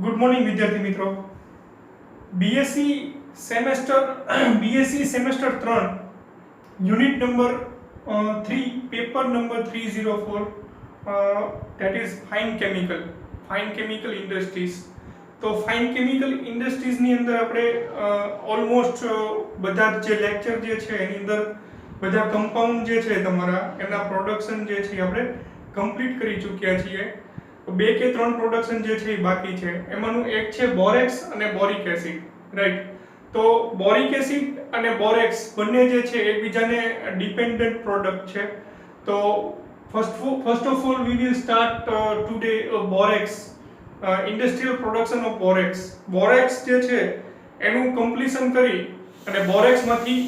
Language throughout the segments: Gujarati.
ગુડ મોર્નિંગ વિદ્યાર્થી મિત્રો. BSc semester 3 unit number 3 paper number 304 that is fine chemical industries. તો ફાઇન કેમિકલ ઇન્ડસ્ટ્રીઝની અંદર આપણે ઓલમોસ્ટ બધા જે લેક્ચર જે છે એની અંદર બધા કમ્પાઉન્ડ જે છે તમારા એના પ્રોડક્શન જે છે આપણે કમ્પ્લીટ કરી ચૂક્યા છીએ. 2 કે 3 પ્રોડક્શન જે છે એ બાકી છે. એમાંનું એક છે બોરેક્સ અને બોરિક એસિડ, રાઈટ. તો બોરિક એસિડ અને બોરેક્સ બંને જે છે એકબીજાને ડિપેન્ડન્ટ પ્રોડક્ટ છે. તો first of all we will start today borax, industrial production of borax. Borax જે છે એનું કમ્પ્લીશન કરી અને બોરેક્સમાંથી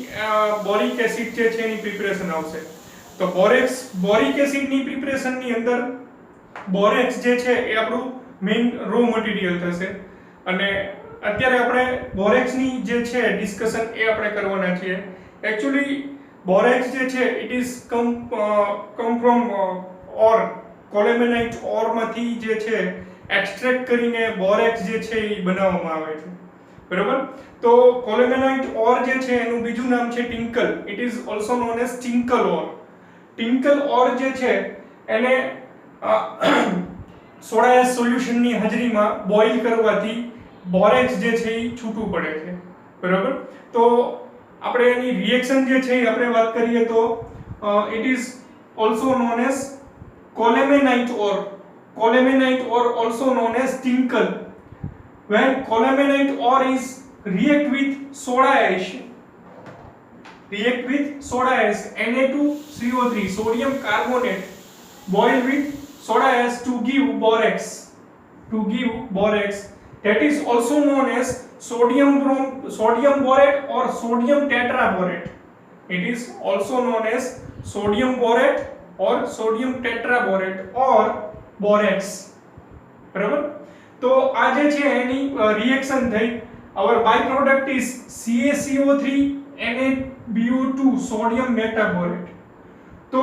બોરિક એસિડ જે છે એની પ્રિપેરેશન આવશે. તો બોરિક એસિડની પ્રિપેરેશનની અંદર બોરેક્સ જે છે એ આપણું મેઇન રો મટીરિયલ થશે અને અત્યારે આપણે બોરેક્સની જે છે ડિસ્કશન એ આપણે કરવાના છીએ. એકચ્યુઅલી બોરેક્સ જે છે ઇટ ઇઝ કમ ફ્રોમ ઓર કોલેમેનાઇટ ઓરમાંથી જે છે એક્સટ્રેક્ટ કરીને બોરેક્સ જે છે એ બનાવવામાં આવે છે, બરાબર. તો કોલેમેનાઇટ ઓર જે છે એનું બીજું નામ છે tincal. It is also known as tincal ore. Tincal ore જે છે એને સોડા એસ સોલ્યુશનની હાજરીમાં બોઇલ કરવાથી બોરેક્સ જે છે એ છૂટું પડે છે, બરાબર. તો આપણે એની રિએક્શન જે છે એ આપણે વાત કરીએ તો it is also known as colemanite ore also known as tincal. when colemanite ore is react with soda ash Na2CO3 sodium carbonate boil with soda ash to give borax, that is also known as sodium borate or sodium tetraborate. It is also known as sodium borate or sodium tetraborate or borax, બરાબર. તો આ જે છે એની રિએક્શન થઈ. our byproduct is CaCO3 NaBO2 sodium metaborate. તો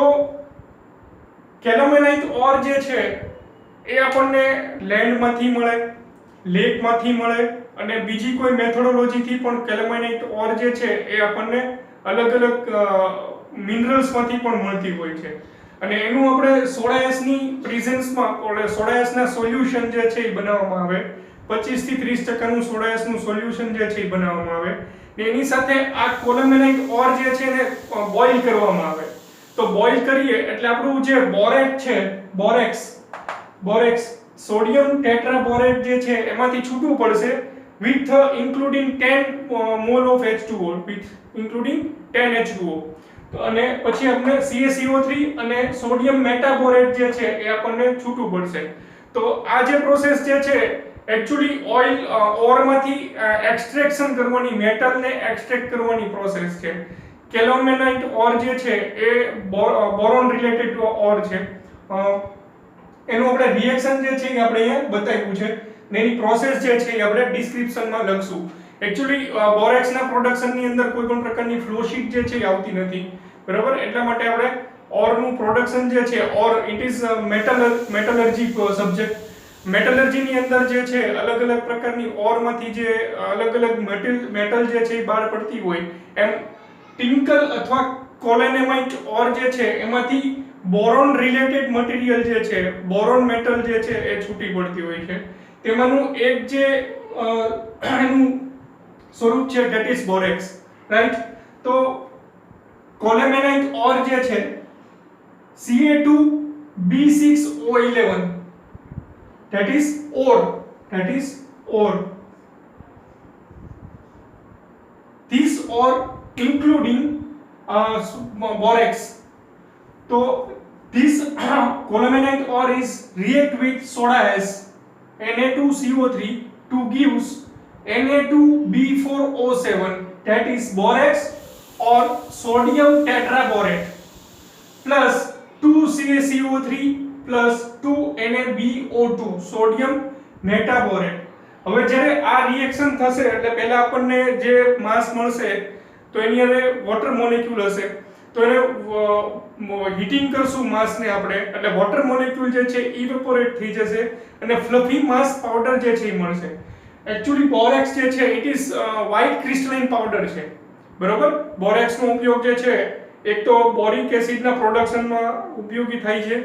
કેલોમેનાઇટ ઓર જે છે એ આપણને લેન્ડમાંથી મળે, લેકમાંથી મળે અને બીજી કોઈ મેથોડોલોજીથી પણ કેલોમેનાઇટ ઓર જે છે એ આપણને અલગ અલગ મિનરલ્સમાંથી પણ મળતી હોય છે. અને એનું આપણે સોડા એસની પ્રેઝન્સમાં સોડા એસના સોલ્યુશન જે છે એ બનાવવામાં આવે. 25 થી 30% સોડા એસનું સોલ્યુશન જે છે એ બનાવવામાં આવે. એની સાથે આ કોલેમેનાઇટ ઓર જે છે એને બોઇલ કરવામાં આવે. તો બોઇલ કરીએ એટલે આપણું જે બોરેટ છે, બોરેક્સ સોડિયમ ટેટ્રાબોરેટ જે છે એમાંથી છૂટું પડશે with including 10 mol of H2O, અને પછી આપણે CaCO3 અને સોડિયમ મેટાબોરેટ જે છે એ આપણને છૂટું પડશે. તો આ જે પ્રોસેસ જે છે એકચ્યુઅલી ઓઇલ ઓરમાંથી એક્સટ્રેક્શન કરવાની, મેટલને એક્સટ્રેક્ટ કરવાની પ્રોસેસ છે. કેલોમેનાઇટ ઓર જે છે એ બોરોન રિલેટેડ ઓર છે. એનું આપણે રિએક્શન જે છે એ આપણે અહીંયા બતાવ્યું છે ને એની પ્રોસેસ જે છે એ આપણે ડિસ્ક્રિપ્શનમાં લખશું. એકચ્યુઅલી બોરેક્સના પ્રોડક્શનની અંદર કોઈ પણ પ્રકારની ફ્લો શીટ જે છે એ આવતી નથી, બરાબર. એટલા માટે આપણે ઓરનું પ્રોડક્શન જે છે ore it is metallurgy subject. મેટલર્જીની અંદર જે છે અલગ અલગ પ્રકારની ઓરમાંથી જે અલગ અલગ મેટલ જે છે એ બહાર પડતી હોય એમ ટિંકલ અથવા કોલેમેનાઇટ ઓર જે છે એમાંથી બોરોન રિલેટેડ મટીરિયલ જે છે, બોરોન મેટલ જે છે એ છૂટી પડતી હોય છે. તેમાંનું એક જે એનું સ્વરૂપ છે that is borax, right. તો કોલેમેનાઇટ ઓર જે છે Ca2B6O11 that is ore. This ore including borax. So this colemanite ore is react with soda ash Na2CO3 to gives Na2B4O7 that is borax or sodium tetraborate plus 2 CaCO3 plus 2 NaBO2 sodium metaborate. હવે જ્યારે આ રિએક્શન થશે એટલે પહેલા આપણને જે માસ મળશે તો એની અંદર વોટર મોલેક્યુલ હશે. તો એને હીટિંગ કરશું માસને આપણે એટલે વોટર મોલેક્યુલ જે છે ઇવેપોરેટ થઈ જશે અને ફ્લફી માસ પાવડર જે છે એ મળશે. એકચ્યુઅલી બોરેક્સ જે છે it is white crystalline powder છે. બરોબર, બોરેક્સ નો ઉપયોગ જે છે એક તો બોરિક એસિડના પ્રોડક્શનમાં ઉપયોગી થાય છે.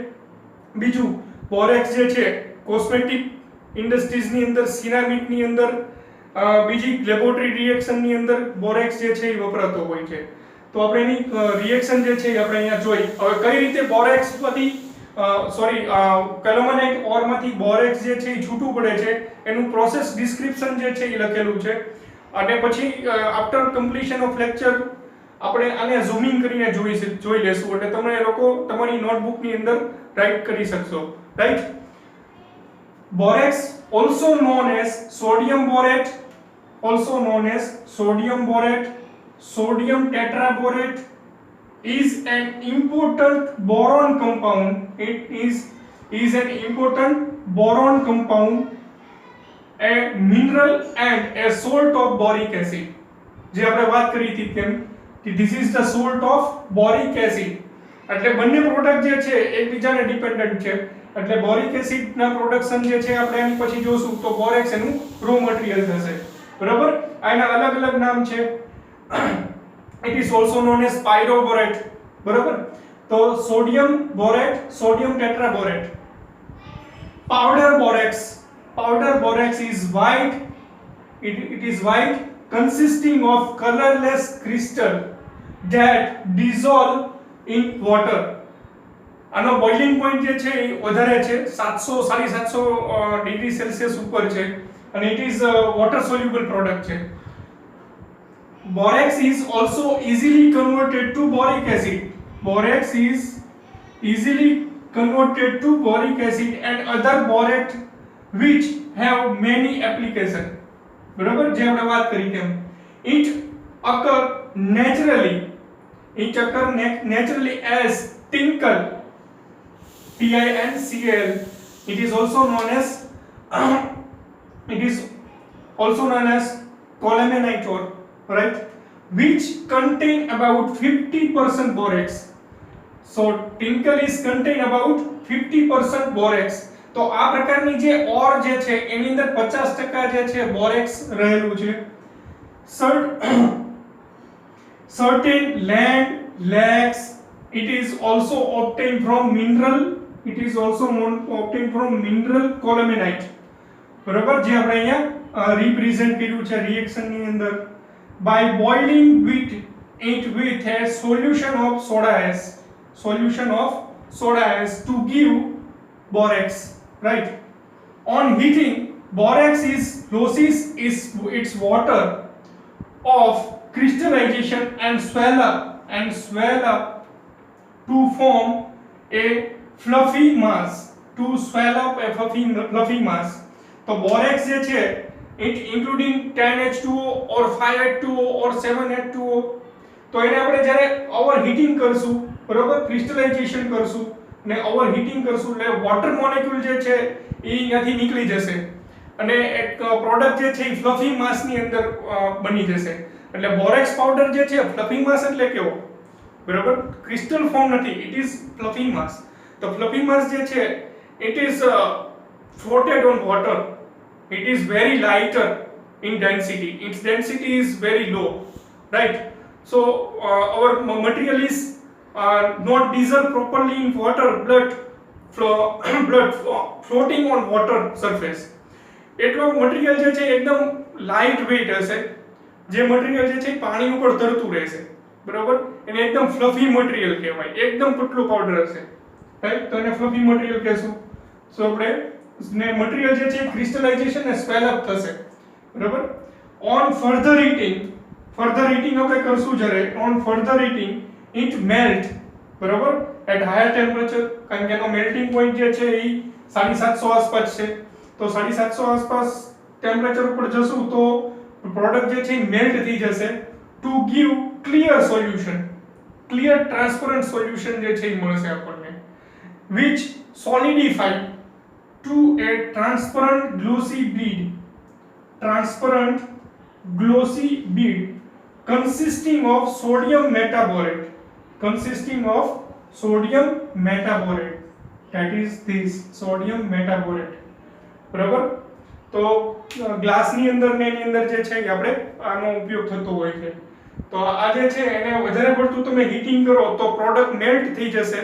બીજું, બોરેક્સ જે છે કોસ્મેટિક ઇન્ડસ્ટ્રીઝની અંદર, સિરામિકની અંદર, બીજી લેબોરેટરી રિએક્શનની અંદર બોરેક્સ જે છે એ વપરાતો હોય છે. તો આપણે એની રિએક્શન જે છે એ આપણે અહીંયા જોઈ. હવે કઈ રીતે બોરેક્સ માંથી કેલ્મેનાઇટ ઓરમાંથી બોરેક્સ જે છે એ છૂટું પડે છે એનું પ્રોસેસ ડિસ્ક્રિપ્શન જે છે એ લખેલું છે. અને પછી આફ્ટર કમ્પ્લીશન ઓફ લેક્ચર આપણે આને ઝૂમિંગ કરીને જોઈ લેશું એટલે તમે લોકો તમારી નોટબુકની અંદર રાઇટ કરી શકશો. Right. Borax also known as sodium borate, also known as sodium borate, sodium tetraborate, is an important boron compound. It is an important boron compound, a mineral and a salt of boric acid. જે આપણે વાત કરી હતી તેમ કે this is the salt of boric acid. એટલે બંને પ્રોડક્ટ જે છે એકબીજાને ડિપેન્ડન્ટ છે. એટલે બોરિક એસિડ ના પ્રોડક્શન જે છે આપણે એની પછી જોશું તો બોરેક્સ એનું રો મટીરીયલ થશે. બરાબર, આના અલગ અલગ નામ છે. It is also known as pyroborate. બરાબર, તો sodium borate, sodium tetraborate. Powder borax is white. It is white, consisting of colorless crystal that dissolve in water. આનો બોઇલિંગ પોઈન્ટ જે છે એ વધારે છે, 700 ડિગ્રી સેલ્સિયસ ઉપર છે અને it is water soluble product છે. Borax is also easily converted to boric acid. Borax is easily converted to boric acid and other borate which have many application. બરાબર, જે આપણે વાત કરી તેમ. It occur naturally as tinkle, TiNCl. It is also known as colemanite ore, right? Which contain about 50% borax. So tinkle is contain about 50% borax. તો આ પ્રકારની જે ઓર જે છે એની અંદર 50% જે છે બોરેક્સ રહેલું છે. Certain land, lakes, it is also obtained from mineral. It is also obtained from mineral colemanite. બરાબર, જે આપણે અહીંયા રિપ્રેઝન્ટ કર્યું છે રિએક્શન ની અંદર. By boiling it with a solution of soda ash to give borax. Right. On heating, borax loses its water of crystallization and swell up to form a fluffy mass. તો બોરેક્સ જે છે it including 10H2O or 5H2O or 7H2O. તો એને આપણે જ્યારે ઓવર હીટિંગ કરશું, બરોબર, ક્રિસ્ટલાઇઝેશન કરશું ને ઓવર હીટિંગ કરશું એટલે વોટર મોલેક્યુલ જે છે એ અહીંયાથી નીકળી જશે અને એક પ્રોડક્ટ જે છે એ ફ્લફી માસની અંદર બની જશે. એટલે બોરેક્સ પાવડર જે છે ફ્લફી માસ એટલે કેવો? બરાબર, ક્રિસ્ટલ ફોર્મ નથી, ઇટ ઇઝ ફ્લફી માસ. તો ફ્લફી માસ જે છે it is floated on water. It is very lighter in density. Its density is very low, right? So our material is not dissolved properly in water, blood floating on water surface. એટલો મટીરીયલ જે છે એકદમ લાઇટ વેઇટ હશે. જે મટીરીયલ જે છે પાણી ઉપર તરતું રહેશે, બરાબર, એને એકદમ ફ્લફી મટીરીયલ કહેવાય. એકદમ પતલું પાવડર હશે, રાઈટ? તો એને ફ્લફી મટીરીયલ કહેશું. સો આપણે ને મટીરીયલ જે છે ક્રિસ્ટલાઇઝેશન ને સ્વેલ અપ થશે, બરાબર. ઓન ફર્ધર હીટિંગ આપણે કરશું જ્યારે on further heating it melt, બરાબર, એટ હાયર ટેમ્પરેચર. કારણ કે એનો મેલ્ટિંગ પોઈન્ટ જે છે એ 750 આસપાસ છે. તો 750 આસપાસ ટેમ્પરેચર ઉપર જશું તો પ્રોડક્ટ જે છે એ મેલ્ટ થઈ જશે to give clear solution, clear transparent solution જે છે એ મળશે આપણને, which solidify to a transparent glossy bead consisting of sodium metaborate. consisting of sodium metaborate, that is this sodium metaborate. બરાબર, તો ગ્લાસની અંદર ને એની અંદર જે છે એ આપણે આનો ઉપયોગ થતો હોય છે. તો આ જે છે એને વધારે પડતું તમે હીટિંગ કરો તો પ્રોડક્ટ મેલ્ટ થઈ જશે.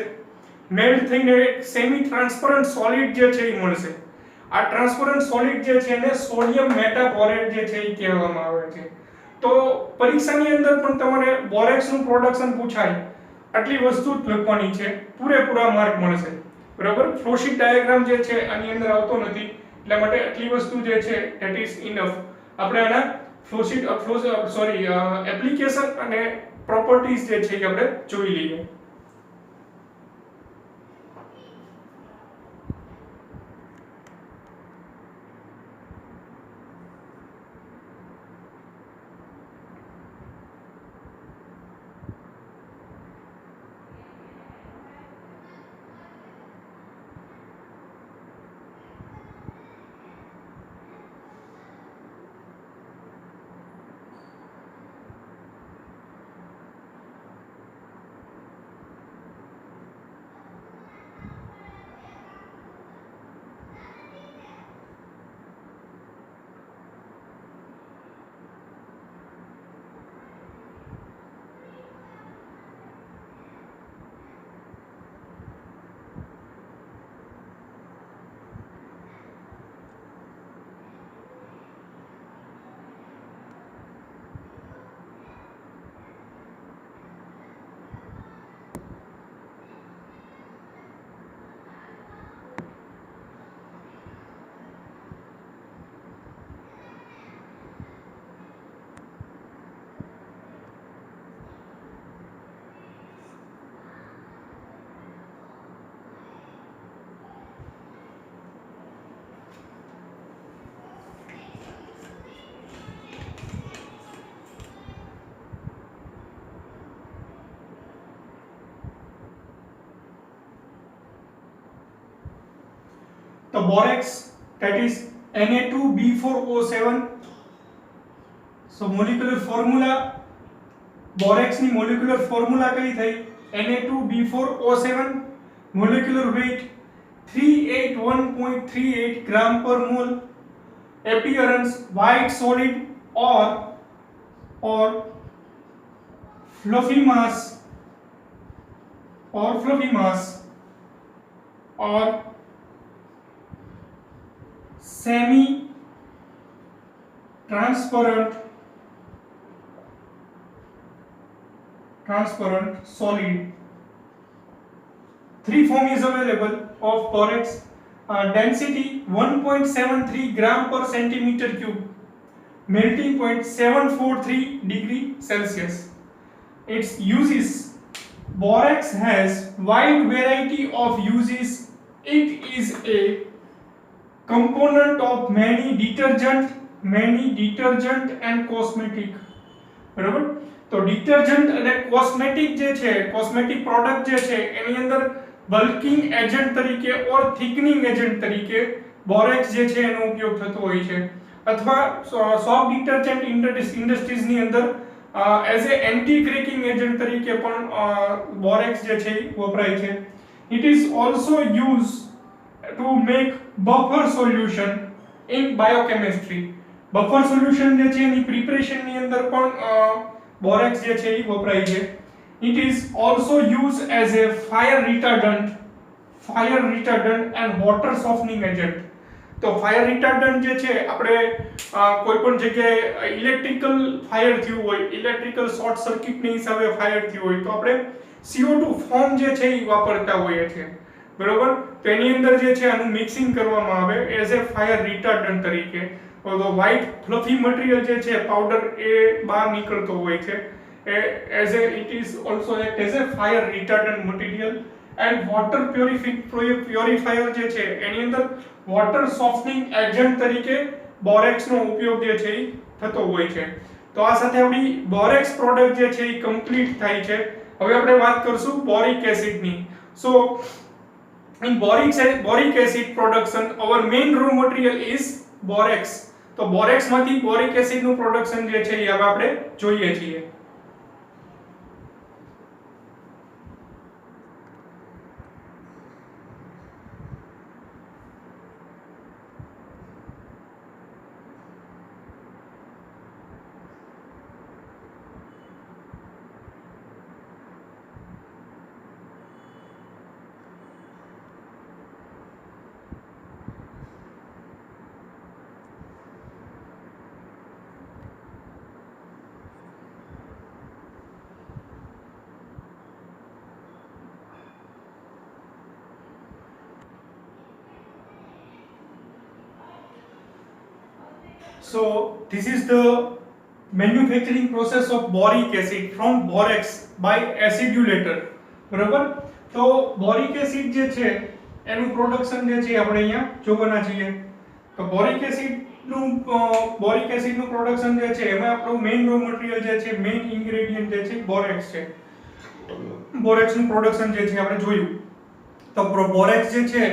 મેલ્ટ થઈને સેમી ટ્રાન્સપરન્ટ સોલિડ જે છે એ મળશે. આ ટ્રાન્સપરન્ટ સોલિડ જે છે એને સોડિયમ મેટાબોરેટ જે છે એ કહેવામાં આવે છે. તો પરીક્ષાની અંદર પણ તમારે બોરેક્સનું પ્રોડક્શન પૂછાય, આટલી વસ્તુ જ લખવાની છે, પૂરેપૂરા માર્ક મળશે. બરાબર, ફ્લોશીટ ડાયાગ્રામ જે છે આની અંદર આવતો નથી, એટલા માટે આટલી વસ્તુ જે છે ધેટ ઇઝ ઇનફ. આપણે આના ફ્લોશીટ એપ્લિકેશન અને પ્રોપર્ટીઝ જે છે એ આપણે જોઈ લઈએ. તો borax, that is Na2B4O7. so molecular formula, borax ની molecular formula કઈ થઈ? Na2B4O7, molecular weight 381.38 gram per mole, appearance white solid or fluffy mass or semi transparent solid. Three form is available of borax. Density 1.73 gram per centimeter cube, melting point 743 degree Celsius. Its uses: borax has wide variety of uses. It is a component of many detergent and cosmetic. બરાબર, તો ડિટર્જન્ટ અને કોસ્મેટિક જે છે, કોસ્મેટિક પ્રોડક્ટ જે છે એની અંદર બલ્કિંગ એજન્ટ તરીકે ઓર થિકનિંગ એજન્ટ તરીકે બોરેક્સ જે છે એનો ઉપયોગ થતો હોય છે. અથવા સોફ્ટ ડિટર્જન્ટ ઇન્ડસ્ટ્રીઝની અંદર as a anti cracking agent તરીકે પણ બોરેક્સ જે છે વપરાય છે. It is also use to make buffer solution in biochemistry. buffer solution જે છે એની પ્રિપરેશન ની અંદર પણ બોરેક્સ જે છે એ વપરાય છે. it is also used as a fire retardant and water softening agent. તો ફાયર રિટાર્ડન્ટ જે છે આપણે કોઈ પણ જગ્યાએ ઇલેક્ટ્રિકલ ફાયર થયું હોય, ઇલેક્ટ્રિકલ શોર્ટ સર્કિટની હિસાબે ફાયર થયું હોય તો આપણે CO2 ફોર્મ જે છે એ વાપરતા હોઈએ છીએ. બરોબર, તો એની અંદર જે છે આનું મિક્સિંગ કરવામાં આવે એઝ એ ફાયર રિટાર્ડન્ટ તરીકે. તો વ્હાઇટ ફ્લફી મટીરીયલ જે છે પાવડર એ બહાર નીકળતો હોય છે as a it is also act as a fire retardant material. And water purifier જે છે એની અંદર વોટર સોફ્ટનિંગ એજન્ટ તરીકે બોરેક્સનો ઉપયોગ જે છે એ થતો હોય છે. તો આ સાથે આપણી બોરેક્સ પ્રોડક્ટ જે છે એ કમ્પ્લીટ થાય છે. હવે આપણે વાત કરશું બોરિક એસિડની. So in boric acid production our main raw material is borax. તો બોરેક્સ માંથી બોરિક એસિડ નું પ્રોડક્શન જે છે એ હવે આપણે જોઈએ છીએ. So this is the manufacturing process of boric acid from borax by acidulator. બરાબર. તો બોરિક એસિડ જે છે એનું પ્રોડક્શન જે છે આપણે અહીંયા જોવાના છીએ. તો બોરિક એસિડનું પ્રોડક્શન જે છે એમાં આપણું મેઇન રો મટીરીયલ જે છે, મેઇન ઇન્ગ્રેડિયન્ટ જે છે બોરેક્સ છે. બોરેક્સનું પ્રોડક્શન જે છે આપણે જોયું. તો બોરેક્સ જે છે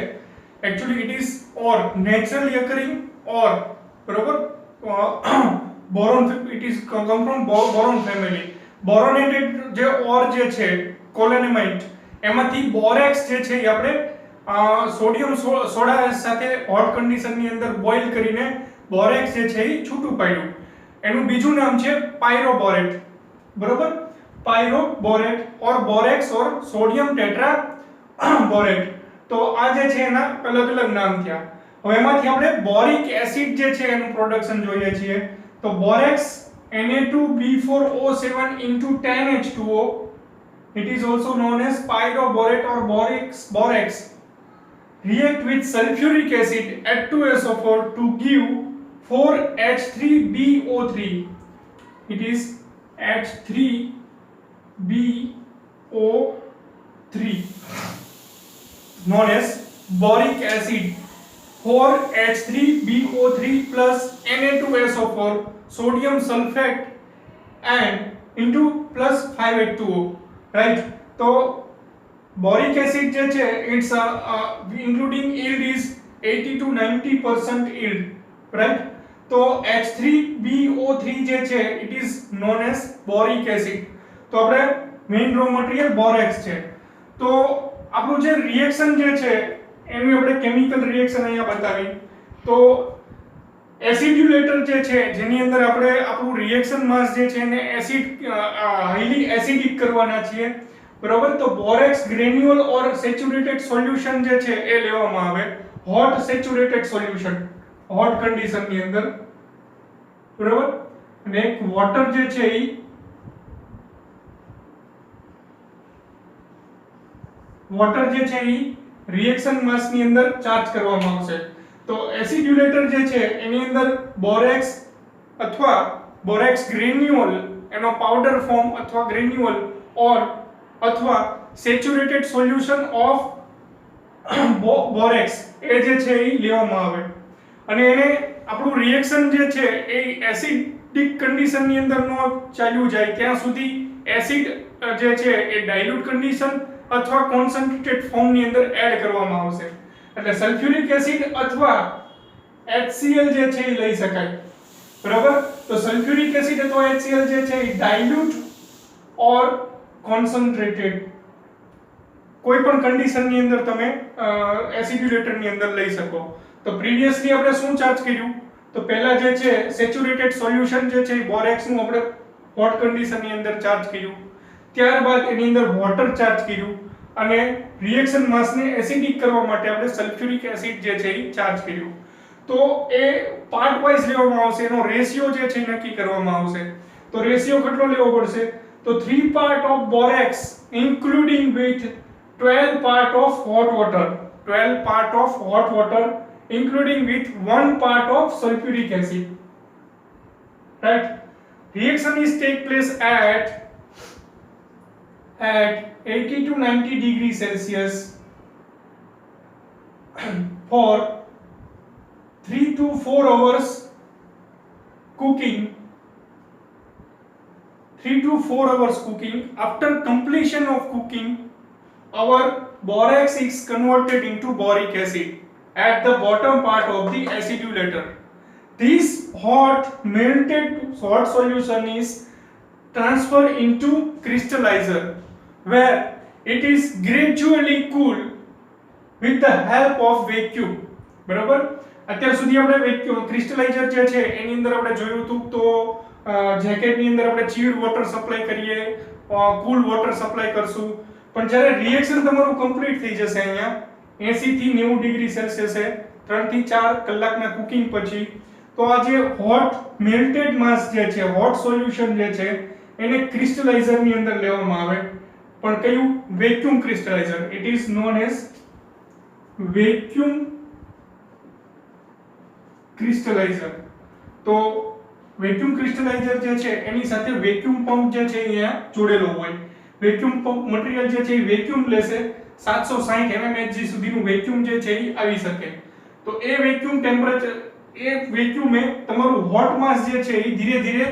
actually it is or naturally occurring or, બરોબર, boron, it is come from boron family. Boronated જે ઓર જે છે કોલેનેમાઇટ, એમાંથી બોરેક્સ જે છે એ આપણે સોડિયમ સોડા સાથે હોટ કન્ડિશનની અંદર બોઇલ કરીને બોરેક્સ જે છે એ છૂટું પાડ્યું. એનું બીજું નામ છે પાયરોબોરેટ. બરોબર, પાયરોબોરેટ ઓર બોરેક્સ ઓર સોડિયમ ટેટ્રા બોરેટ. તો આ જે છે એના અલગ અલગ નામ થયા. હવે એમાંથી આપણે બોરિક એસિડ જે છે એનું પ્રોડક્શન જોઈએ છીએ. તો borax Na2B4O7 into 10H2O, it is also known as pyroborate or borax, react with sulfuric acid H2SO4 to give 4H3BO3. It is H3BO3, known as boric acid. 4H3BO3 plus Na2SO4 sodium sulfate and into plus 5H2O, right? So boric acid જે છે it's including yield is 80 to 90% yield, right? તો H3BO3 જે છે it is known as boric acid. તો આપણે મેઇન રો મટીરીયલ બોરેક્સ છે. તો આપણું જે રિએક્શન જે છે એનું આપણે કેમિકલ રિએક્શન અહીંયા બતાવી. તો એસિડ્યુલેટર જે છે જેની અંદર આપણે આપણું રિએક્શન માસ જે છે એને એસિડ હાઈલી એસિડિક કરવાના છીએ. બરાબર. તો બોરેક્સ ગ્રેન્યુઅલ ઓર સેચ્યુરેટેડ સોલ્યુશન જે છે એ લેવામાં આવે, હોટ સેચ્યુરેટેડ સોલ્યુશન, હોટ કન્ડિશનની અંદર. બરાબર. અને એક વોટર જે છે એ રિએક્શન માસની અંદર ચાર્જ કરવામાં આવશે. તો એસિડ્યુલેટર જે છે એની અંદર બોરેક્સ અથવા બોરેક્સ ગ્રેન્યુઅલ એનો પાવડર ફોર્મ અથવા ગ્રેન્યુઅલ ઓર અથવા સેચ્યુરેટેડ સોલ્યુશન ઓફ બોરેક્સ એ જે છે એ લેવામાં આવે અને એને આપણું રિએક્શન જે છે એ એસિડિક કન્ડિશનની અંદર નો ચાલ્યું જાય ત્યાં સુધી એસિડ જે છે એ ડાયલ્યુટ કન્ડિશન અથવા કોન્સન્ટ્રેટેડ ફોર્મની અંદર એડ કરવામાં આવશે. એટલે સલ્ફ્યુરિક એસિડ અથવા HCl જે છે એ લઈ શકાય. બરાબર. તો સલ્ફ્યુરિક એસિડ અથવા HCl જે છે એ ડાયલ્યુટ ઓર કોન્સન્ટ્રેટેડ કોઈ પણ કન્ડિશનની અંદર તમે એસિડ્યુલેટરની અંદર લઈ શકો. તો પ્રીવિયસલી આપણે શું ચાર્જ કર્યું? તો પહેલા જે છે સેચ્યુરેટેડ સોલ્યુશન જે છે બોરેક્સ નું આપણે હોટ કન્ડિશનની અંદર ચાર્જ કર્યું. ત્યારબાદ એની અંદર વોટર ચાર્જ કર્યું અને રિએક્શન માસને એસિડિક કરવા માટે આપણે સલ્ફ્યુરિક એસિડ જે છે એ ચાર્જ કર્યું. તો એ પાર્ટ વાઇઝ લેવામાં આવશે, એનો રેશિયો જે છે નક્કી કરવામાં આવશે. તો રેશિયો કેટલો લેવો પડશે? તો 3 part of borax including with 12 part of hot water, 12 part of hot water including with 1 part of sulfuric acid, right? Reaction is take place at 80 to 90 degrees Celsius for 3 to 4 hours cooking. 3 to 4 hours cooking. After completion of cooking, our borax is converted into boric acid at the bottom part of the acidulator. This hot solution is transferred into crystallizer where it is gradually cooled with the help of vacuum. બરાબર. અત્યાર સુધી આપણે વેક્યુમ ક્રિસ્ટલાઇઝર જે છે એની અંદર આપણે જોયું હતું. તો જેકેટની અંદર આપણે ચીલ્ડ વોટર સપ્લાય કરીએ, કૂલ વોટર સપ્લાય કરશું, પણ જ્યારે રિએક્શન તમારું કમ્પ્લીટ થઈ જશે અહીંયા 80 થી 90 ડિગ્રી સેલ્સિયસે 3 થી 4 કલાકના કુકિંગ પછી, તો આ જે હોટ મેલ્ટેડ માસ જે છે, હોટ સોલ્યુશન જે છે એને ક્રિસ્ટલાઇઝરની અંદર લેવામાં આવે. પણ કયું? Vacuum crystallizer. It is known as vacuum crystallizer. તો વેક્યુમ ક્રિસ્ટલાઇઝર જે છે એની સાથે વેક્યુમ પંપ જે છે અહીંયા જોડેલો હોય. વેક્યુમ પંપ મટીરીયલ જે છે એ વેક્યુમ લેશે, 760 mmHg સુધીનું વેક્યુમ જે છે એ આવી શકે. તો એ વેક્યુમ ટેમ્પરેચર, એ વેક્યુમે તમારું હોટ માસ જે છે એ ધીરે ધીરે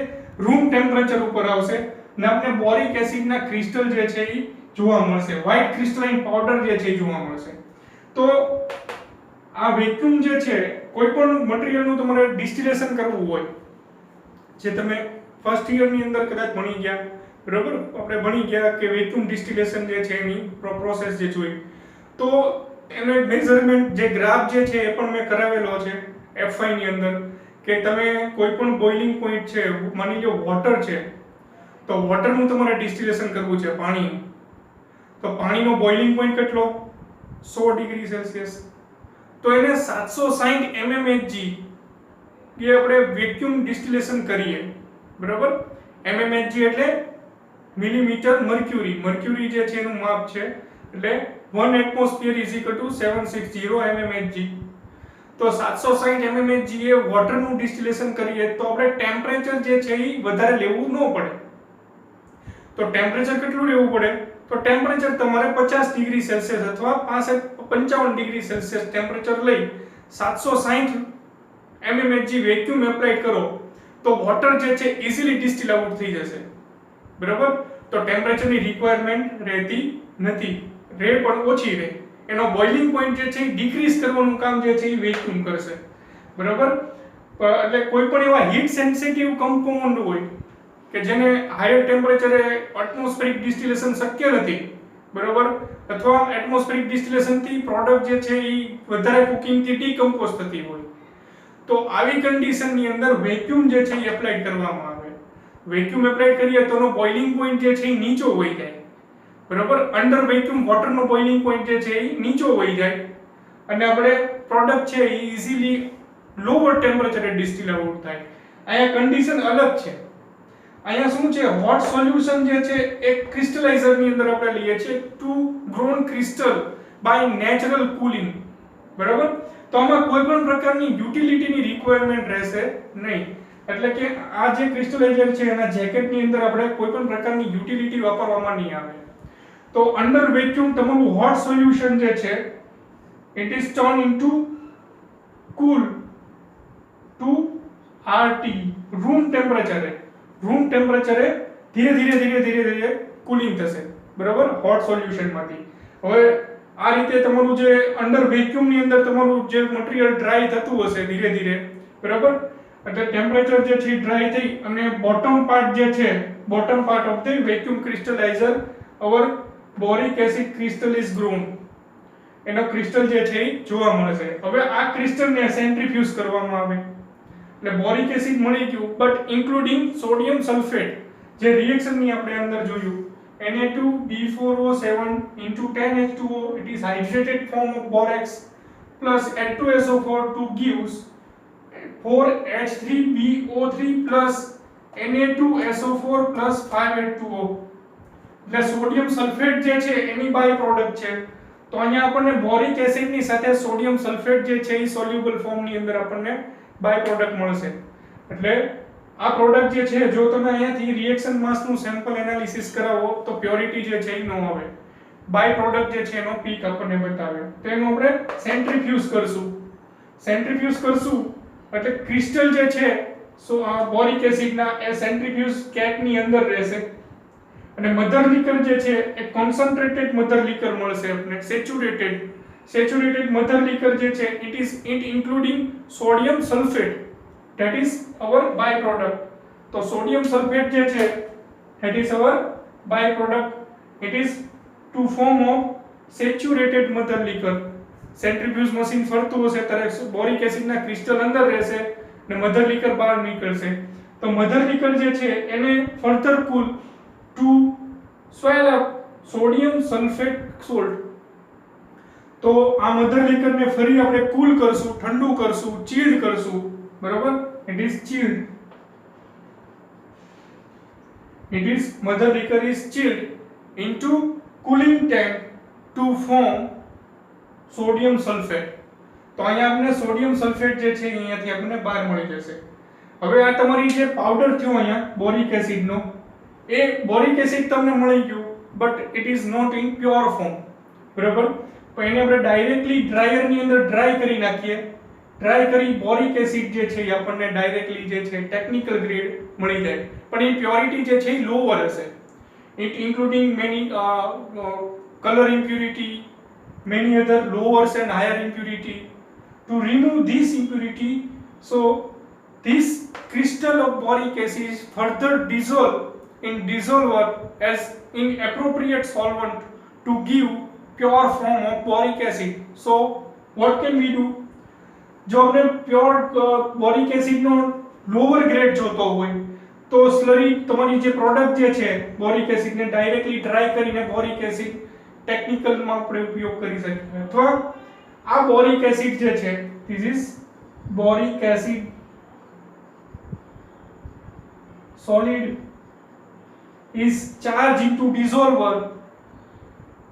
રૂમ ટેમ્પરેચર ઉપર આવશે અને આપણે બોરિક એસિડના ક્રિસ્ટલ જે છે એ જોવા મળશે, વ્હાઇટ ક્રિસ્ટલાઇન પાવડર જે છે એ જોવા મળશે. તો આ વેક્યુમ જે છે, કોઈ પણ મટીરીયલનું તમારે ડિસ્ટિલેશન કરવું હોય, જે તમે ફર્સ્ટ યર ની અંદર કદાચ ભણી ગયા, બરાબર, આપણે ભણી ગયા કે વેક્યુમ ડિસ્ટિલેશન જે છે એની પ્રોસેસ જે જોઈ, તો એનો મેઝરમેન્ટ જે ગ્રાફ જે છે એ પણ મેં કરાવેલો છે F5 ની અંદર, કે તમે કોઈ પણ બોઇલિંગ પોઈન્ટ છે, માની લો વોટર છે, તો વોટરનું તમારે ડિસ્ટિલેશન કરવું છે, પાણીનું, તો પાણીનો બોઇલિંગ પોઈન્ટ કેટલો? 100 ડિગ્રી સેલ્સિયસ. તો એને 760 mmHg એ આપણે વેક્યુમ ડિસ્ટિલેશન કરીએ, બરાબર. mmHg એટલે મિલીમીટર મર્ક્યુરી, મર્ક્યુરી જે છે એનું માપ છે, એટલે 1 atmosphere is equal to 760 mmHg. તો 760 mmHg એ વોટરનું ડિસ્ટિલેશન કરીએ તો આપણે ટેમ્પરેચર જે છે એ વધારે લેવું ન પડે. તો ટેમ્પરેચર કેટલું લેવું પડે? તો ટેમ્પરેચર તમારે 50 ડિગ્રી સેલ્સિયસ અથવા 55 ડિગ્રી સેલ્સિયસ ટેમ્પરેચર લઈ 760 mmHg વેક્યુમ એપ્લાય કરો તો વોટર જે છે ઇઝીલી ડિસ્ટિલ આઉટ થઈ જશે, બરાબર. તો ટેમ્પરેચરની રિક્વાયરમેન્ટ રહેતી નથી, રે પણ ઓછી રહે. એનો બોઇલિંગ પોઈન્ટ જે છે એ ડિક્રીઝ કરવાનું કામ જે છે એ વેક્યુમ કરશે, બરાબર. એટલે કોઈ પણ એવા હીટ સેન્સિટિવ કમ્પાઉન્ડ હોય કે જેને હાયર ટેમ્પરેચરે એટમોસ્ફેરિક ડિસ્ટિલેશન શક્ય નથી, બરાબર, અથવા એટમોસ્ફેરિક ડિસ્ટિલેશન થી પ્રોડક્ટ જે છે એ વધારે કુકિંગ થી ડીકમ્પોઝ થતી હોય, તો આવી કન્ડિશન ની અંદર વેક્યુમ જે છે એ એપ્લાય કરવામાં આવે. વેક્યુમ એપ્લાય કરીએ તો નો બોઇલિંગ પોઈન્ટ જે છે એ નીચો હોઈ જાય, બરાબર. અંડર વેક્યુમ વોટર નો બોઇલિંગ પોઈન્ટ જે છે એ નીચો હોઈ જાય અને આપણે પ્રોડક્ટ છે એ ઇઝીલી લોઅર ટેમ્પરેચરે ડિસ્ટિલ આઉટ થાય. અહીંયા કન્ડિશન અલગ છે. અહીંયા શું છે, હોટ સોલ્યુશન જે છે એ ક્રિસ્ટલાઇઝર ની અંદર આપણે લઈએ છીએ to grown crystal by natural cooling, બરાબર. તો આમાં કોઈ પણ પ્રકારની યુટિલિટીની રિક્વાયરમેન્ટ રહેશે નહીં. એટલે કે આ જે ક્રિસ્ટલાઇઝર છે એના જેકેટ ની અંદર આપણે કોઈ પણ પ્રકારની યુટિલિટી વાપરવામાં નહીં આવે. તો અંડર વેક્યુમ તમારું હોટ સોલ્યુશન જે છે it is turn into cool to RT, room ટેમ્પરેચરે. રૂમ ટેમ્પરેચરે ધીરે ધીરે કુલિંગ થશે, બરાબર, હોટ સોલ્યુશનમાંથી. હવે આ રીતે તમારું જે અંડર વેક્યુમ ની અંદર તમારું જે મટીરીયલ ડ્રાય થતું હશે ધીરે ધીરે, બરાબર, એટલે ટેમ્પરેચર જે છે ડ્રાય થઈ અને બોટમ પાર્ટ જે છે, bottom part of the vacuum crystallizer our boric acid crystal is grown, એનો ક્રિસ્ટલ જે છે એ જોવા મળશે. હવે આ ક્રિસ્ટલને સેન્ટ્રીફ્યુઝ કરવામાં આવે એટલે બોરિક એસિડ મળી ગયું, બટ ઇન્ક્લુડિંગ સોડિયમ સલ્ફેટ, જે રિએક્શન ની આપણે અંદર જોયું, Na2B4O7 into 10H2O, it is hydrated form of borax plus H2SO4 to gives 4H3BO3 plus Na2SO4 plus 5H2O. એટલે સોડિયમ સલ્ફેટ જે છે એની બાય પ્રોડક્ટ છે. તો અહીંયા આપણને બોરિક એસિડ ની સાથે સોડિયમ સલ્ફેટ જે છે એ સોલ્યુબલ ફોર્મ ની અંદર આપણને બાય પ્રોડક્ટ મળશે. એટલે આ પ્રોડક્ટ જે છે, જો તમે અહીંયાથી રિએક્શન માસ નું સેમ્પલ એનાલિસિસ કરાવો તો પ્યોરિટી જે છે એ ન આવે, બાય પ્રોડક્ટ જે છે એનો પીક આપણને બતાવે. તો એનું આપણે સેન્ટ્રીફ્યુઝ કરશું. સેન્ટ્રીફ્યુઝ કરશું એટલે ક્રિસ્ટલ જે છે સો બોરિક એસિડના એ સેન્ટ્રીફ્યુઝ કેક ની અંદર રહેશે અને મધર લીકર જે છે એ કોન્સન્ટ્રેટેડ મધર લીકર મળશે આપણે, સેચ્યુરેટેડ મધર લીકર જે છે it including sodium sulfate, that is our byproduct. તો સોડિયમ સલ્ફેટ જે છે that is our byproduct, it is to form of saturated mother liquor. સેન્ટ્રીફ્યુઝ machine ફરતું હશે ત્યારે બોરિક એસિડના ક્રિસ્ટલ અંદર રહેશે અને મધર લીકર બહાર નીકળશે. તો મધર લીકર જે છે એને further cool to swell up sodium sulphate salt. તો આ મધર લીકરને ફરી આપણે કૂલ કરશું, ઠંડુ કરશું, ચીલ્ડ કરશું, બરાબર. it is chilled, it is mother liquor is chilled into cooling tank to form sodium sulphate. તો અહીંયા આપણે સોડિયમ સલ્ફેટ જે છે અહીંયાથી આપણને બહાર મળી જશે હવે આ તમારી જે પાવડર થયો અહીંયા બોરિક એસિડ નો, એ બોરિક એસિડ તમને મળી ગયું, but it is not in pure form, બરાબર. તો એને આપણે ડાયરેક્ટલી ડ્રાયર ની અંદર ડ્રાય કરી નાખીએ. ડ્રાય કરી બોરિક એસિડ જે છે એ આપણને ડાયરેક્ટલી જે છે ટેકનિકલ ગ્રેડ મળી જાય, પણ એ પ્યોરિટી જે છે એ લોઅર હશે. It including many color impurity, many other lower and higher impurity. To remove this impurity, so this crystal of boric acid is further dissolved in dissolver as in appropriate solvent to give pure form of boric acid. So what can we do? જો આપણે પ્યોર બોરિક એસિડ નો લોઅર ગ્રેડ જોતો હોય તો સ્લરી તમારી જે પ્રોડક્ટ જે છે બોરિક એસિડ ને ડાયરેક્ટલી ડ્રાય કરીને બોરિક એસિડ ટેકનિકલ માં આપણે ઉપયોગ કરી શકીએ, અથવા આ બોરિક એસિડ જે છે this is boric acid solid is charged into dissolver.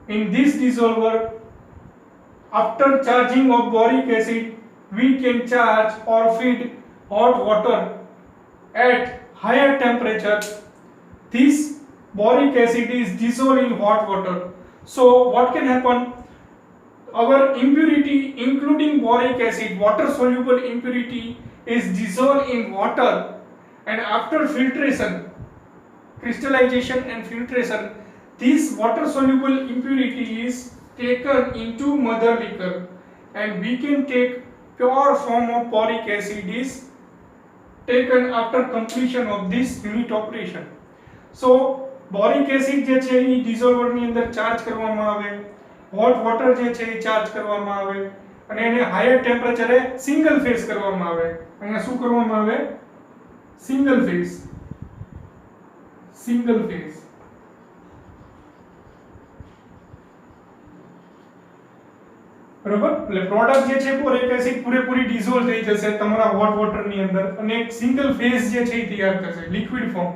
In this dissolver, after charging of boric acid, we can charge or feed hot water at higher temperature. This boric acid is dissolved in hot water. So what can happen? Our impurity including boric acid, water soluble impurity, is dissolved in water, and after filtration, crystallization and filtration, this water soluble impurity is taken into mother liquor, and we can take pure form of boric acid is taken after completion of this unit operation. So boric acid જે છે એ ડિસોલ્વર ની અંદર ચાર્જ કરવામાં આવે, હોટ વોટર જે છે એ ચાર્જ કરવામાં આવે, અને એને હાયર ટેમ્પરેચરે સિંગલ ફેઝ કરવામાં આવે. અહીંયા શું કરવામાં આવે? Single phase. બરાબર. એટલે પ્રોડક્ટ જે છે બોરિક એસિડ પૂરેપૂરી ડિસોલ્વ થઈ જશે તમારા હોટ વોટર ની અંદર, અને એક સિંગલ ફેઝ જે છે એ તૈયાર થશે લિક્વિડ ફોર્મ.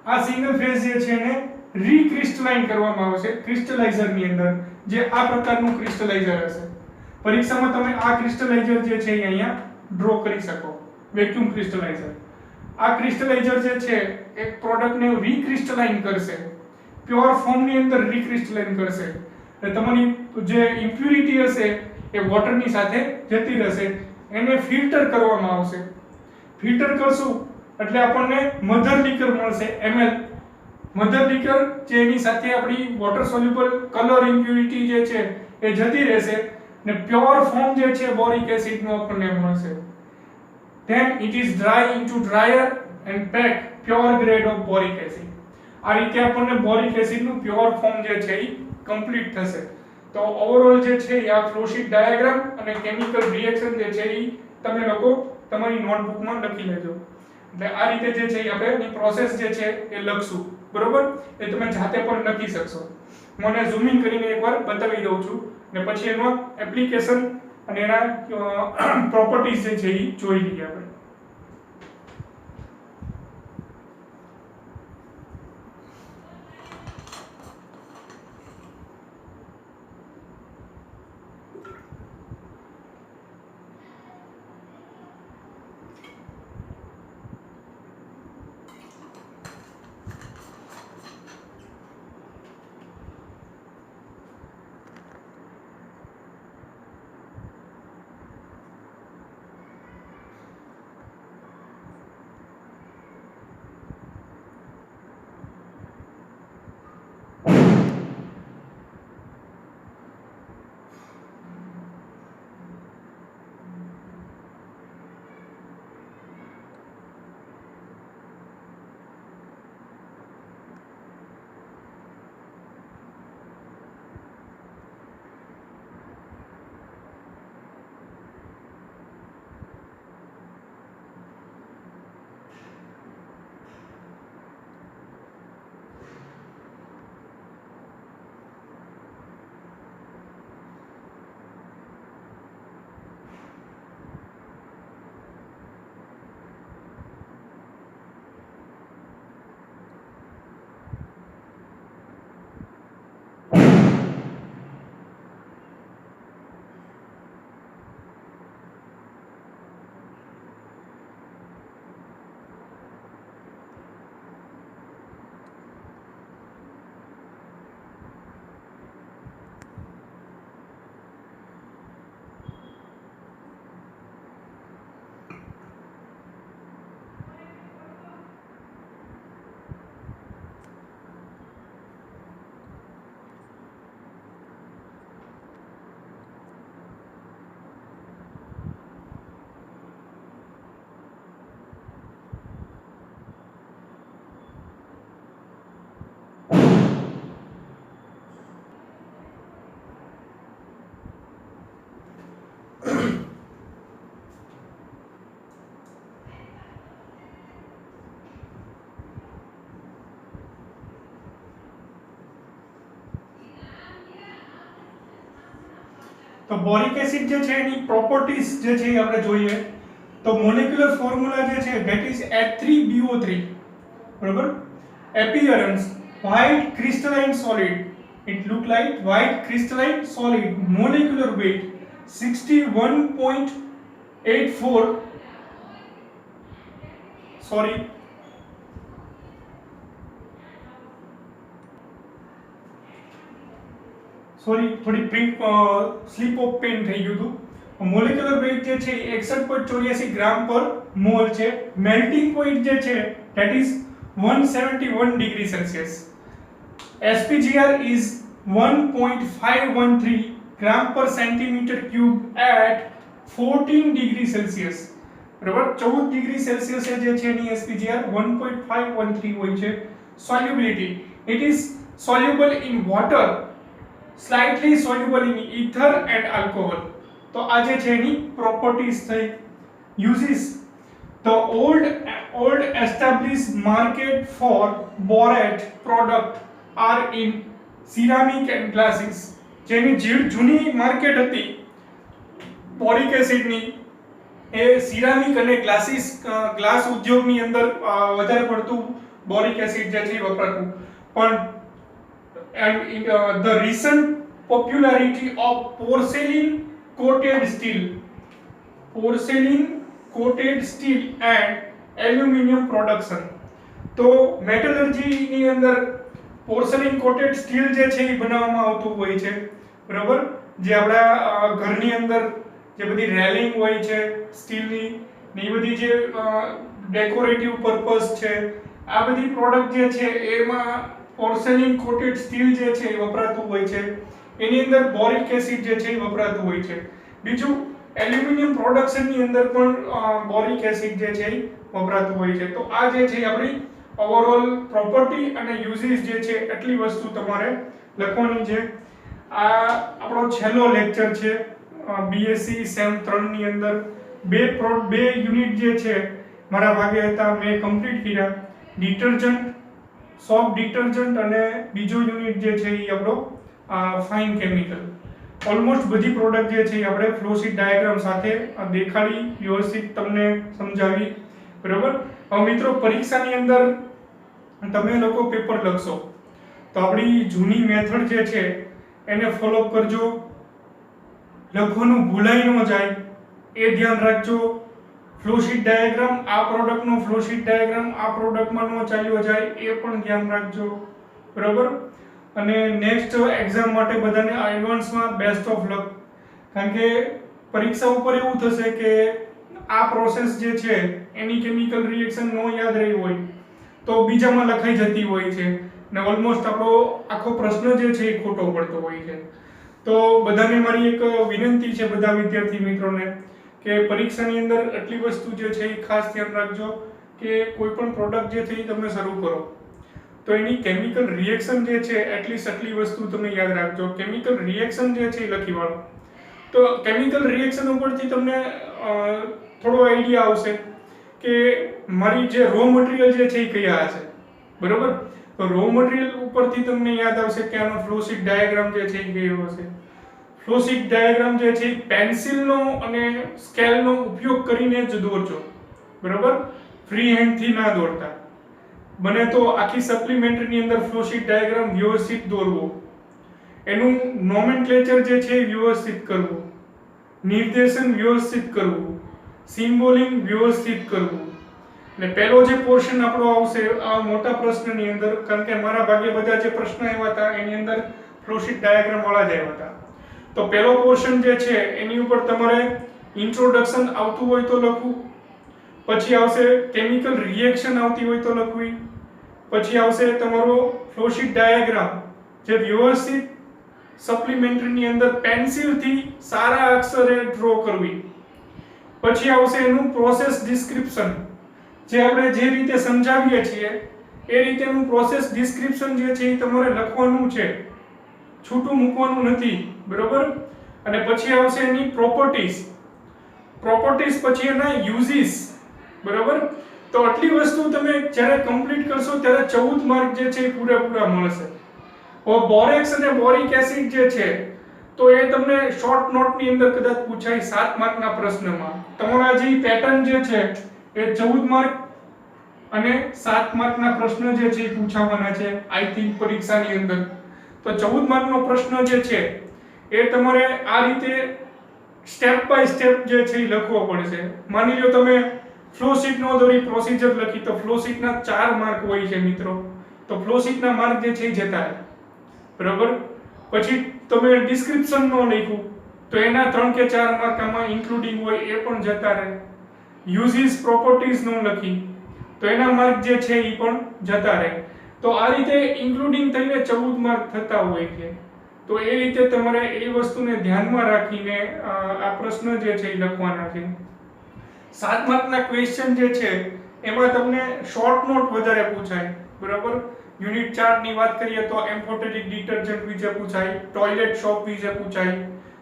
આ સિંગલ ફેઝ જે છે એને રીક્રિસ્ટલાઇન કરવામાં આવશે ક્રિસ્ટલાઇઝર ની અંદર, જે આ પ્રકારનું ક્રિસ્ટલાઇઝર હશે. પરીક્ષામાં તમે આ ક્રિસ્ટલાઇઝર જે છે એ અહીંયા ડ્રો કરી શકો, વેક્યુમ ક્રિસ્ટલાઇઝર. આ ક્રિસ્ટલાઇઝર જે છે એક પ્રોડક્ટને રીક્રિસ્ટલાઇન કરશે, પ્યોર ફોર્મ ની અંદર રીક્રિસ્ટલાઇન કરશે. એટલે તમારી જે ઇમ્પ્યુરિટી હશે એ વોટર ની સાથે જતી રહેશે, એને ફિલ્ટર કરવામાં આવશે. ફિલ્ટર કરશું એટલે આપણને મધર લિકર મળશે ml. મધર લિકર જે એની સાથે આપણી વોટર સોલ્યુબલ કલર ઇમ્પ્યુરિટી જે છે એ જતી રહેશે, ને પ્યોર ફોર્મ જે છે બોરિક એસિડ નો આપણને મળશે. Then it is dry into dryer and pack pure grade of boric acid. આ રીતે આપણને બોરિક એસિડ નું પ્યોર ફોર્મ જે છે એ કમ્પ્લીટ થશે. તો ઓવરઓલ જે છે આ ફ્લોશીટ ડાયાગ્રામ અને કેમિકલ રિએક્શન જે છે એ તમે લોકો તમારી નોટબુકમાં લખી લેજો. એટલે આ રીતે જે છે આપણે એની પ્રોસેસ જે છે એ લખશું, બરોબર. એ તમે જાતે પણ લખી શકશો. હું એને ઝૂમ ઇન કરીને એકવાર બતાવી દઉં છું, ને પછી એનો એપ્લિકેશન અને એના પ્રોપર્ટીઝ જે છે એ જોઈ લઈએ આપણે. તો બોરિક એસિડ જે છે એની પ્રોપર્ટીઝ જે છે એ આપણે જોઈએ. તો મોલેક્યુલર ફોર્મ્યુલા જે છે that is H3BO3, બરાબર. appearance white crystalline solid, it look like white crystalline solid, molecular weight 61.84, sorry, થોડી સ્લીપ ઓફ પેન થઈ ગયું હતું. મોલેક્યુલર વેઇટ જે છે 61.84 ગ્રામ પર મોલ છે. મેલ્ટિંગ પોઈન્ટ જે છે that is 171 degree Celsius. SPGR is 1.513 gram per centimeter cube at 14 degree Celsius. બરાબર, 14 ડિગ્રી સેલ્સિયસ જે છે એની SPGR 1.513 હોય છે. Solubility, it is soluble in water, slightly soluble in ether and alcohol. તો આ જે છે એની પ્રોપર્ટીઝ થઈ. Uses, the old established market for borate product are in ceramic and glasses. જેની જૂની માર્કેટ હતી બોરિક એસિડની એ સિરામિક અને ગ્લાસ ઉદ્યોગની અંદર વધારે પડતું બોરિક એસિડ જે છે વપરાતું. પણ the recent popularity of porcelain coated steel and aluminum production. તો મેટલર્જી ની અંદર પોર્સેલિન કોટેડ સ્ટીલ જે છે એ બનાવવામાં આવતું હોય છે, બરાબર. જે આપણા ઘરની અંદર જે બધી રેલિંગ હોય છે સ્ટીલની ને એ બધી જે ડેકોરેટિવ પર્પસ છે, આ બધી પ્રોડક્ટ જે છે એમાં પોર્સેલિન કોટેડ સ્ટીલ જે છે એ વપરાતું હોય છે. એની અંદર બોરિક એસિડ જે છે એ વપરાતું હોય છે. બીજું એલ્યુમિનિયમ પ્રોડક્શનની અંદર પણ બોરિક એસિડ જે છે એ વપરાતું હોય છે. તો આ જે છે આપણી ઓવરઓલ પ્રોપર્ટી અને યુઝિસ જે છે એટલી વસ્તુ તમારે લખવાની છે. આ આપણો છેલ્લો લેક્ચર છે બીએસસી સેમ 3 ની અંદર. બે યુનિટ જે છે મારા ભાગે હતા, મેં કમ્પ્લીટ કર્યા. ડિટર્જન્ટ, સોફ્ટ ડિટર્જન્ટ અને બીજો યુનિટ જે છે એ આપણો ફાઇન કેમિકલ. ઓલમોસ્ટ બધી પ્રોડક્ટ જે છે એ આપણે ફ્લોશીટ ડાયાગ્રામ સાથે દેખાડી, વ્યવસ્થિત તમને સમજાવી, બરાબર. હવે મિત્રો પરીક્ષાની અંદર તમે લોકો પેપર લખશો તો આપણી જૂની મેથડ જે છે એને ફોલો કરજો. લખવાનું ભૂલાઈ ન જાય એ ધ્યાન રાખજો. ફ્લોશીટ ડાયાગ્રામ, આ પ્રોડક્ટનો ફ્લોશીટ ડાયાગ્રામ આ પ્રોડક્ટમાં ન ચાલ્યો જાય એ પણ ધ્યાન રાખજો, બરાબર. અને નેક્સ્ટ એક્ઝામ માટે બધાને એડવાન્સમાં બેસ્ટ ઓફ લક. કારણ કે પરીક્ષા ઉપર એવું થશે કે આ પ્રોસેસ જે છે એની કેમિકલ રિએક્શન નો યાદ રહી હોય તો બીજામાં લખાઈ જતી હોય છે ને ઓલમોસ્ટ આપણો આખો પ્રશ્ન જે છે એ ખોટો પડતો હોય છે. તો બધાને મારી એક વિનંતી છે, બધા વિદ્યાર્થી મિત્રોને, કે પરીક્ષાની અંદર આટલી વસ્તુ જે છે એ ખાસ ધ્યાન રાખજો કે કોઈ પણ પ્રોડક્ટ જે છે એ તમે શરૂ કરો તો એની કેમિકલ રિએક્શન જે છે એટલીસ્ટ આટલી વસ્તુ તમે યાદ રાખજો. કેમિકલ રિએક્શન જે છે એ લખી વાળો. તો કેમિકલ રિએક્શન ઉપરથી તમને થોડો આઈડિયા આવશે કે મારી જે રો મટીરિયલ જે છે એ કયા હશે, બરોબર. તો રો મટીરિયલ ઉપરથી તમને યાદ આવશે કે આનો ફ્લોશીટ ડાયાગ્રામ જે છે એ કયો હશે. ફ્લોશીટ ડાયાગ્રામ જે છે પેન્સિલનો અને સ્કેલનો ઉપયોગ કરીને જ દોરજો, બરોબર. ફ્રી હેન્ડથી ના દોરતા. બને તો આખી સપ્લિમેન્ટરીની અંદર ફ્લોશીટ ડાયાગ્રામ વ્યવસ્થિત દોરવો, એનું નોમેનક્લેચર જે છે વ્યવસ્થિત કરવું, નિર્દેશન વ્યવસ્થિત કરવું, સિમ્બોલિંગ વ્યવસ્થિત કરવું. ને પહેલો જે પોર્શન આપણો આવશે આ મોટા પ્રશ્નની અંદર, કારણ કે મારા ભાગે બધા જે પ્રશ્ન આવ્યા હતા એની અંદર ફ્લોશીટ ડાયાગ્રામ વાળા જ આવ્યા હતા. તો પહેલો પોર્શન જે છે એની ઉપર તમારે ઇન્ટ્રોડક્શન આવતું હોય તો લખવું, પછી આવશે કેમિકલ રિએક્શન આવતી હોય તો લખવી, પછી આવશે તમારો ફ્લોશીટ ડાયાગ્રામ જે વ્યવસ્થિત સપ્લિમેન્ટરીની અંદર પેન્સિલથી સારા અક્ષરે ડ્રો કરવી, પછી આવશે એનું પ્રોસેસ ડિસ્ક્રિપ્શન, જે આપણે જે રીતે સમજાવીએ છીએ એ રીતેનું પ્રોસેસ ડિસ્ક્રિપ્શન જે છે એ તમારે લખવાનું છે, છૂટું મૂકવાનું નથી, બરોબર. અને પછી આવશે એની પ્રોપર્ટીઝ, પછી એના યુઝિસ, બરોબર. તો આટલી વસ્તુ તમે જ્યારે કમ્પ્લીટ કરશો ત્યારે 14 માર્ક જે છે એ પૂરેપૂરા મળશે. બોરેક્સ અને બોરિક એસિડ જે છે તો એ તમને શોર્ટ નોટની અંદર કદાચ પૂછાય 7 માર્કના પ્રશ્નમાં. તમારા જે પેટર્ન જે છે એ 14 માર્ક અને 7 માર્કના પ્રશ્ન જે છે એ પૂછાવાના છે આઈ થિંક પરીક્ષાની અંદર. તો 14 માર્કનો પ્રશ્ન જે છે એ તમારે આ રીતે સ્ટેપ બાય સ્ટેપ જે છે એ લખવો પડશે. માની લો તમે ફ્લો શીટ નો દોરી પ્રોસિજર લખી તો ફ્લો શીટના 4 માર્ક હોય છે મિત્રો. તો ફ્લો શીટના માર્ક જે છે એ જતા રહે, બરાબર. પછી તમે ડિસ્ક્રિપ્શન નો લખ્યું તો એના 3 કે 4 માર્ક આમાં ઇન્ક્લુડિંગ હોય એ પણ જતા રહે. યુઝિસ પ્રોપર્ટીઝ નો લખી તો એના માર્ક જે છે એ પણ જતા રહે. તો આ રીતે ઇન્ક્લુડિંગ થઈને 14 માર્ક થતા હોય છે. તો એ રીતે તમારે એ વસ્તુને ધ્યાનમાં રાખીને આ પ્રશ્ન જે છે એ લખવાના છે. 7 માર્કના ક્વેશ્ચન જે છે એમાં તમને શોર્ટ નોટ વધારે પૂછાય, બરાબર. યુનિટ 4 ની વાત કરીએ તો એમ્ફોટેટિક ડિટર્જન્ટ વિશે પૂછાય, ટોયલેટ સોપ વિશે પૂછાય,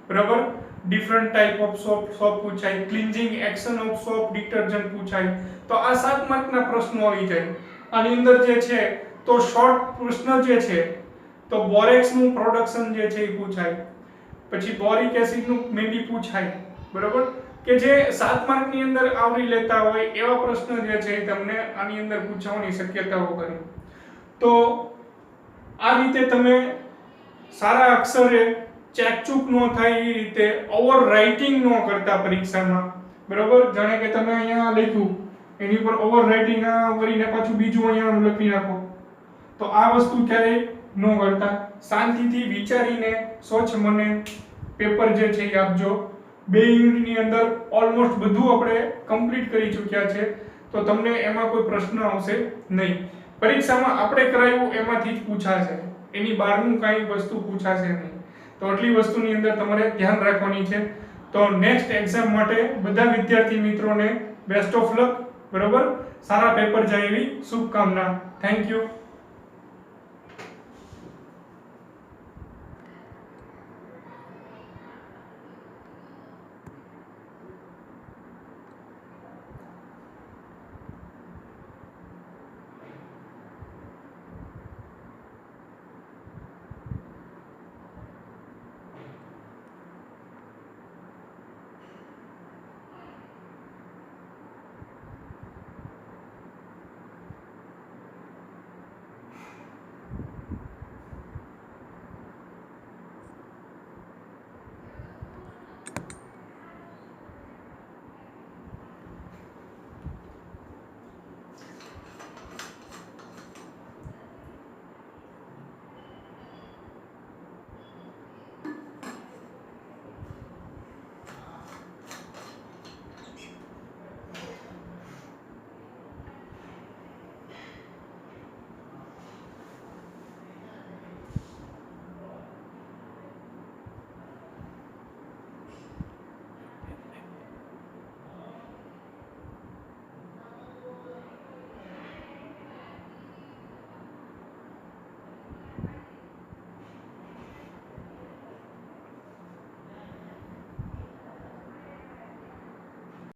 બરાબર. ડિફરન્ટ ટાઈપ ઓફ સોપ પૂછાય, ક્લિન્જિંગ એક્શન ઓફ સોપ ડિટર્જન્ટ પૂછાય. તો આ 7 માર્કના પ્રશ્નો આવી જાય. આની અંદર જે છે તો શોર્ટ પ્રશ્ન જે છે તો બોરેક્સ નું પ્રોડક્શન જે છે એ પૂછાય, પછી બોરિક એસિડ નું મે બી પૂછાય, બરાબર. કે જે 7 માર્ક ની અંદર આવરી લેતા હોય એવા પ્રશ્ન જે છે એ તમને આની અંદર પૂછવાની શક્યતાઓ કરી. તો આ રીતે તમે સારા અક્ષરે ચેકચૂક ન થાય એ રીતે ઓવર રાઇટિંગ ન કરતા પરીક્ષામાં, બરાબર. જાણે કે તમે અહીંયા લખ્યું એની ઉપર ઓવર રાઇટિંગ કરીને પાછું બીજું અહીંયા લખી નાખો, તો આ વસ્તુ ક્યારેય ન કરતા. શાંતિથી વિચારીને સ્વચ્છ મને પેપર જે છે એ આપજો. 2 યુનિટની અંદર ઓલમોસ્ટ બધું આપણે કમ્પ્લીટ કરી ચૂક્યા છે, તો તમને એમાં કોઈ પ્રશ્ન આવશે નહીં. પરીક્ષામાં આપણે કરાયું એમાંથી જ પૂછાશે, એની બહારનું કાંઈ વસ્તુ પૂછાશે નહીં. તો આટલી વસ્તુની અંદર તમારે ધ્યાન રાખવાની છે. તો નેક્સ્ટ એક્ઝામ માટે બધા વિદ્યાર્થી મિત્રોને બેસ્ટ ઓફ લક, બરાબર. સારા પેપર જાય એવી શુભકામના. Thank you.